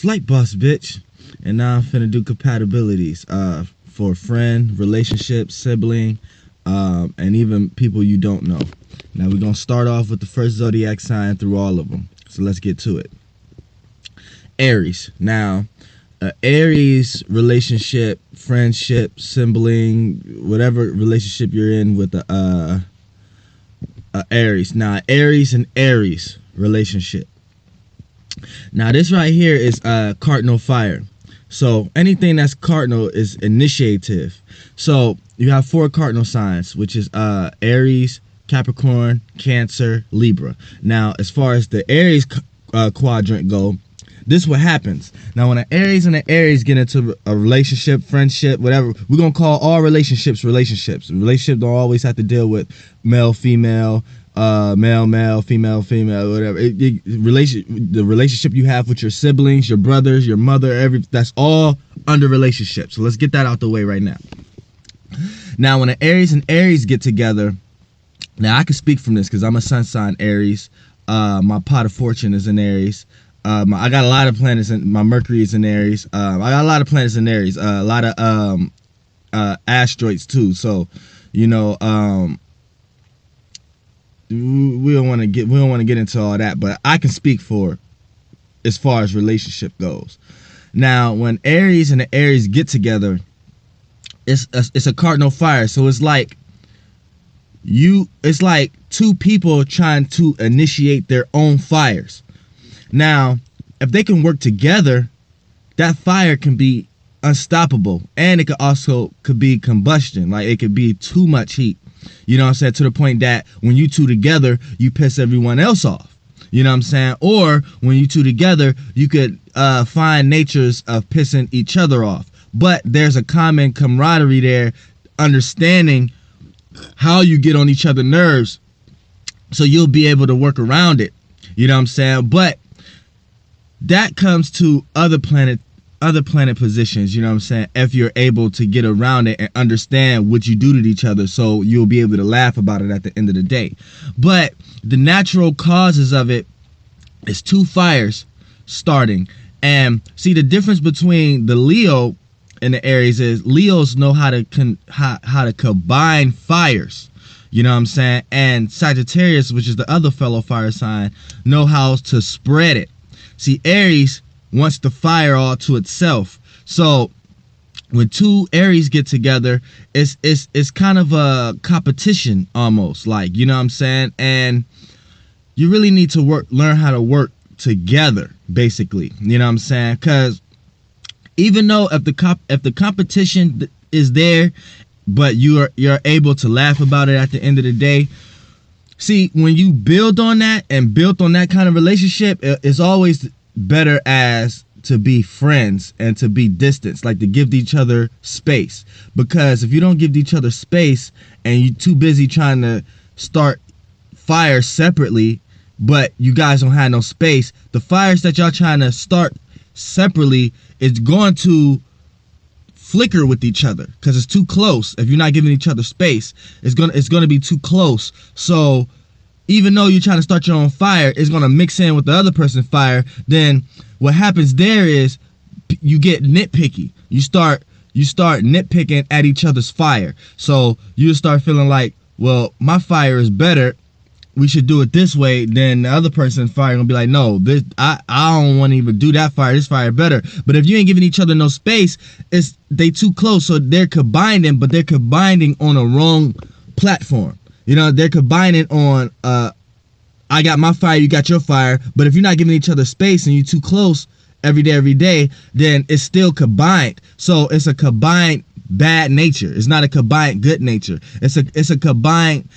flight boss, bitch. And now I'm finna do compatibilities for friend, relationship, sibling, and even people you don't know. Now we're gonna start off with the first zodiac sign through all of them. So let's get to it. Aries. Now, Aries relationship, friendship, sibling, whatever relationship you're in with the Aries. Now, Aries and Aries relationship. Now, this right here is cardinal fire. So anything that's cardinal is initiative. So you have 4 cardinal signs, which is Aries, Capricorn, Cancer, Libra. Now, as far as the Aries quadrant go, this is what happens. Now, when an Aries and an Aries get into a relationship, friendship, whatever, we're going to call all relationships relationships. Relationships don't always have to deal with male, female, male, female, whatever. The relationship you have with your siblings, your brothers, your mother, that's all under relationships. So let's get that out the way right now. Now, when an Aries and Aries get together, now I can speak from this because I'm a sun sign Aries. My pot of fortune is in Aries. I got a lot of planets in my Mercury is in Aries. I got a lot of planets in Aries. A lot of asteroids too. So, you know, we don't want to get into all that, but I can speak for as far as relationship goes. Now, when Aries and the Aries get together, it's a cardinal fire. So it's like two people trying to initiate their own fires. Now, if they can work together, that fire can be unstoppable, and it could be combustion. Like, it could be too much heat. You know what I'm saying? To the point that when you two together, you piss everyone else off. You know what I'm saying? Or when you two together, you could find natures of pissing each other off. But there's a common camaraderie there, understanding how you get on each other's nerves, so you'll be able to work around it. You know what I'm saying? But that comes to other planet positions, you know what I'm saying, if you're able to get around it and understand what you do to each other, so you'll be able to laugh about it at the end of the day. But the natural causes of it is 2 fires starting. And see, the difference between the Leo and the Aries is Leos know how to combine fires. You know what I'm saying? And Sagittarius, which is the other fellow fire sign, know how to spread it. See, Aries wants the fire all to itself. So when 2 Aries get together, it's kind of a competition almost, like, you know what I'm saying? And you really need to learn how to work together, basically. You know what I'm saying? Because even though if the competition is there, but you're able to laugh about it at the end of the day. See, when you build on that and build on that kind of relationship, it's always better as to be friends and to be distance, like to give each other space. Because if you don't give each other space and you're too busy trying to start fires separately, but you guys don't have no space, the fires that y'all trying to start separately is going to flicker with each other because it's too close. If you're not giving each other space, it's gonna be too close. So even though you're trying to start your own fire, it's gonna mix in with the other person's fire. Then what happens there is you get nitpicky. You start nitpicking at each other's fire. So you start feeling like, well, my fire is better, we should do it this way. Then the other person's fire gonna be like, no, this I don't want to even do that fire. This fire better. But if you ain't giving each other no space, they too close. So they're combining, but they're combining on a wrong platform. You know, they're combining on I got my fire, you got your fire. But if you're not giving each other space and you're too close every day, then it's still combined. So it's a combined bad nature. It's not a combined good nature. It's a combined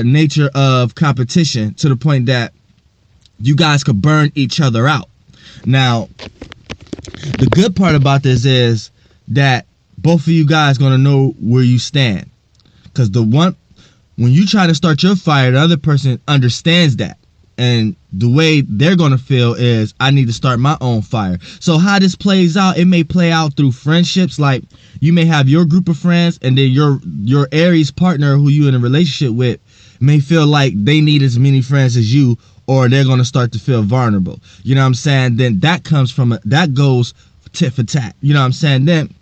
nature of competition, to the point that you guys could burn each other out. Now, the good part about this is that both of you guys gonna know where you stand, because when you try to start your fire, the other person understands that, and the way they're gonna feel is, I need to start my own fire. So how this plays out, it may play out through friendships. Like, you may have your group of friends, and then your Aries partner who you in a relationship with may feel like they need as many friends as you, or they're going to start to feel vulnerable. You know what I'm saying? Then that comes from that goes tit for tat. You know what I'm saying? Then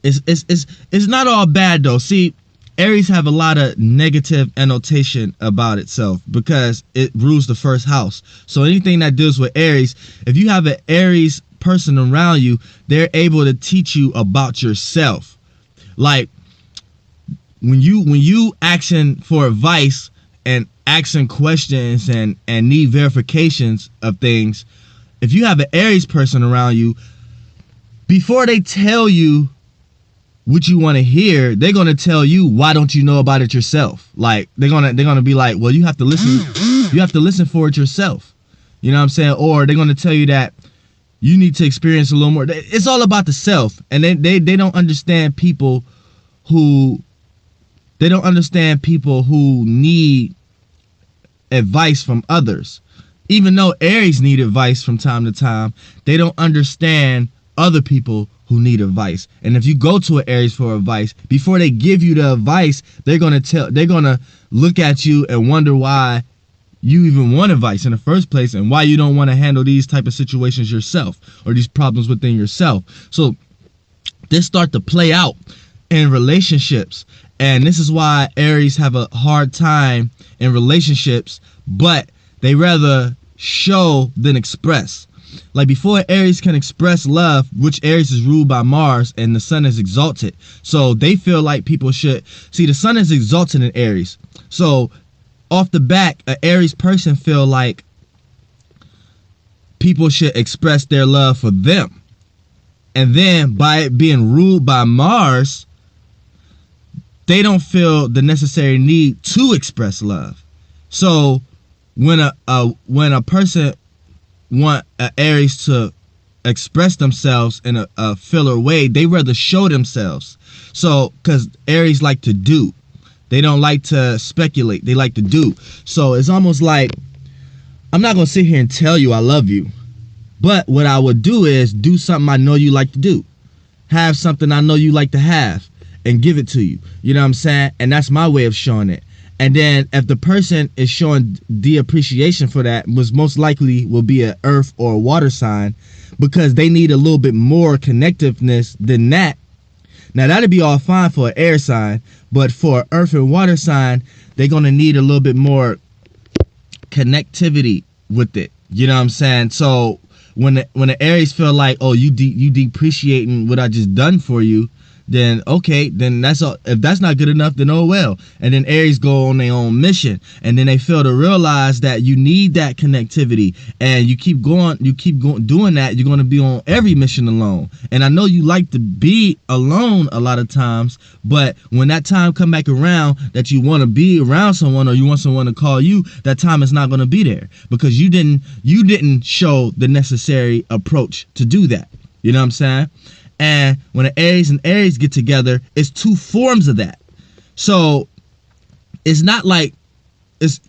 it's not all bad though. See, Aries have a lot of negative annotation about itself because it rules the first house. So anything that deals with Aries, if you have an Aries person around you, they're able to teach you about yourself. Like when you asking for advice and asking questions and need verifications of things, if you have an Aries person around you, before they tell you what you want to hear, they're gonna tell you, why don't you know about it yourself? Like they're gonna be like, well, you have to listen for it yourself. You know what I'm saying? Or they're gonna tell you that you need to experience a little more. It's all about the self, and they don't understand people who need advice from others. Even though Aries need advice from time to time, they don't understand other people who need advice. And if you go to an Aries for advice, before they give you the advice, they're gonna look at you and wonder why you even want advice in the first place, and why you don't want to handle these type of situations yourself, or these problems within yourself. So this start to play out in relationships, and this is why Aries have a hard time in relationships, but they rather show than express. Like before Aries can express love, which Aries is ruled by Mars and the sun is exalted, so they feel like people should see the sun is exalted in Aries. So off the back, an Aries person feel like people should express their love for them. And then by it being ruled by Mars, they don't feel the necessary need to express love. So when a person want an Aries to express themselves in a filler way, they rather show themselves. So because Aries like to do. They don't like to speculate. They like to do. So it's almost like, I'm not going to sit here and tell you I love you. But what I would do is do something I know you like to do. Have something I know you like to have and give it to you. You know what I'm saying? And that's my way of showing it. And then if the person is showing the appreciation for that, was most likely will be an earth or a water sign, because they need a little bit more connectiveness than that. Now that'd be all fine for an air sign, but for an earth and water sign, they're gonna need a little bit more connectivity with it. You know what I'm saying? So when the Aries feel like, oh, you depreciating what I just done for you, then okay, then that's all. If that's not good enough, then oh well. And then Aries go on their own mission, and then they fail to realize that you need that connectivity, and you keep going doing that, you're going to be on every mission alone. And I know you like to be alone a lot of times, but when that time come back around that you want to be around someone, or you want someone to call you, that time is not going to be there, because you didn't show the necessary approach to do that. You know what I'm saying? And when an Aries and Aries get together, it's two forms of that. So it's not like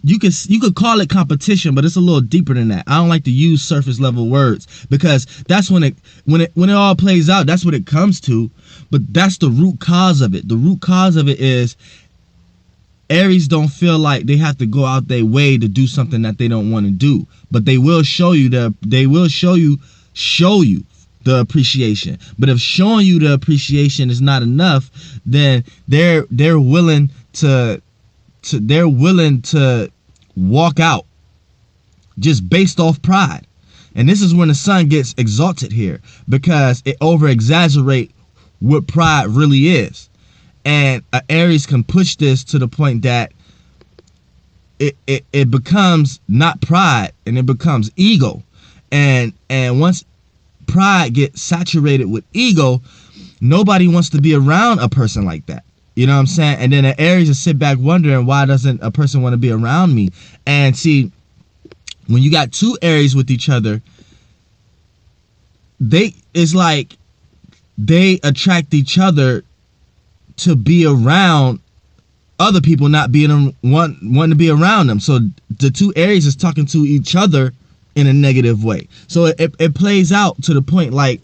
you could call it competition, but it's a little deeper than that. I don't like to use surface level words, because that's when it all plays out, that's what it comes to. But that's the root cause of it. The root cause of it is Aries don't feel like they have to go out their way to do something that they don't want to do, but they will show you the appreciation. But if showing you the appreciation is not enough, then they're willing to walk out just based off pride. And this is when the sun gets exalted here, because it over exaggerate what pride really is. And Aries can push this to the point that it becomes not pride, and it becomes ego. And once pride gets saturated with ego, nobody wants to be around a person like that. You know what I'm saying? And then an Aries will sit back wondering, why doesn't a person want to be around me? And see, when you got two Aries with each other, it's like they attract each other to be around other people, not being wanting to be around them. So the two Aries is talking to each other in a negative way. So it plays out to the point like,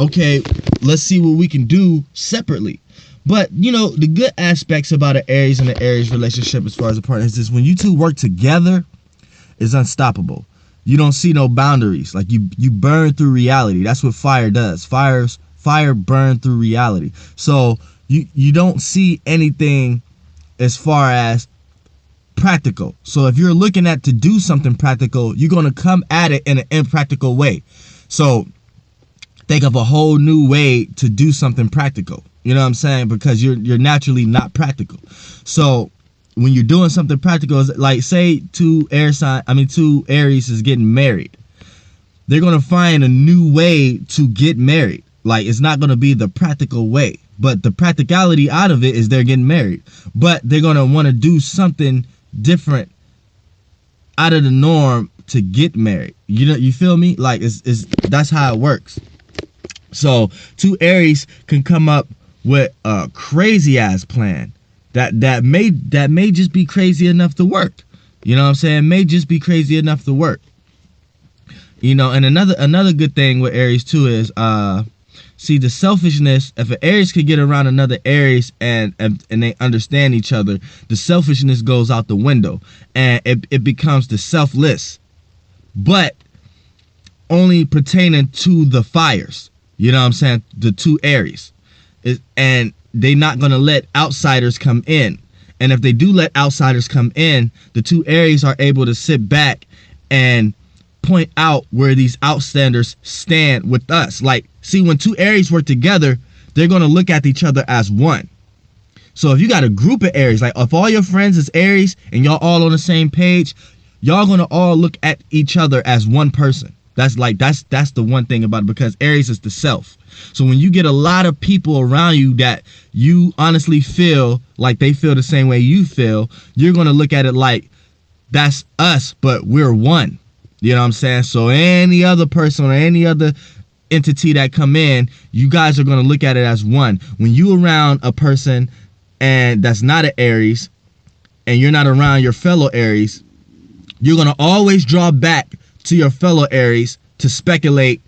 okay, let's see what we can do separately. But you know, the good aspects about an Aries and an Aries relationship as far as a partner is this: when you two work together, is unstoppable. You don't see no boundaries. Like you burn through reality. That's what fire does. Fire burn through reality. So you don't see anything as far as practical. So if you're looking at to do something practical, you're going to come at it in an impractical way. So think of a whole new way to do something practical. You know what I'm saying? Because you're naturally not practical. So when you're doing something practical, like say two Aries is getting married. They're going to find a new way to get married. Like it's not going to be the practical way, but the practicality out of it is they're getting married. But they're going to want to do something different out of the norm to get married. You feel me? Like it's that's how it works. So two Aries can come up with a crazy ass plan that may just be crazy enough to work. You know what I'm saying? May just be crazy enough to work. You know, and another good thing with Aries too is see the selfishness. If an Aries could get around another Aries and they understand each other, the selfishness goes out the window and it becomes the selfless, but only pertaining to the fires. You know what I'm saying? The two Aries. And they're not going to let outsiders come in. And if they do let outsiders come in, the two Aries are able to sit back and point out where these outstanders stand with us. Like, see, when two Aries work together, they're going to look at each other as one. So if you got a group of Aries, like if all your friends is Aries and y'all all on the same page, y'all going to all look at each other as one person. That's the one thing about it, because Aries is the self. So when you get a lot of people around you that you honestly feel like they feel the same way you feel, you're going to look at it like that's us, but we're one. You know what I'm saying? So any other person or any other entity that come in, you guys are going to look at it as one. When you around a person and that's not an Aries and you're not around your fellow Aries, you're going to always draw back to your fellow Aries to speculate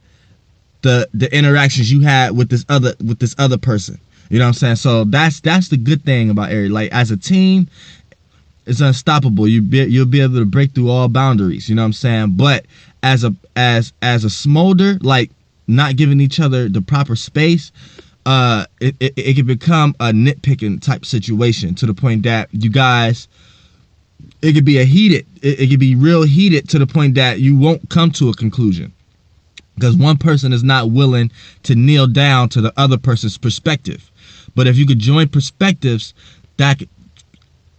the interactions you had with this other person. You know what I'm saying? So that's the good thing about Aries. Like as a team, it's unstoppable. You'll be able to break through all boundaries. You know what I'm saying? But as a smolder, like not giving each other the proper space, it can become a nitpicking type situation to the point that you guys, it could be it could be real heated to the point that you won't come to a conclusion because one person is not willing to kneel down to the other person's perspective. But if you could join perspectives, that could,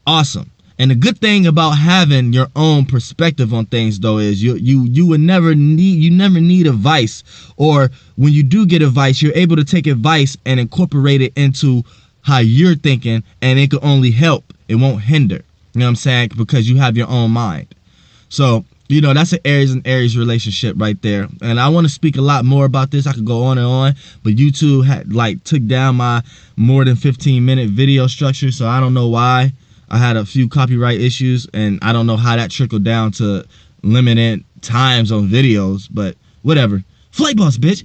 awesome. And the good thing about having your own perspective on things, though, is you would never need advice, or when you do get advice, you're able to take advice and incorporate it into how you're thinking, and it can only help. It won't hinder. You know what I'm saying? Because you have your own mind. So, you know, that's an Aries and Aries relationship right there. And I want to speak a lot more about this. I could go on and on, but YouTube had took down my more than 15-minute video structure, so I don't know why. I had a few copyright issues, and I don't know how that trickled down to limited times on videos, but whatever. Flight boss, bitch.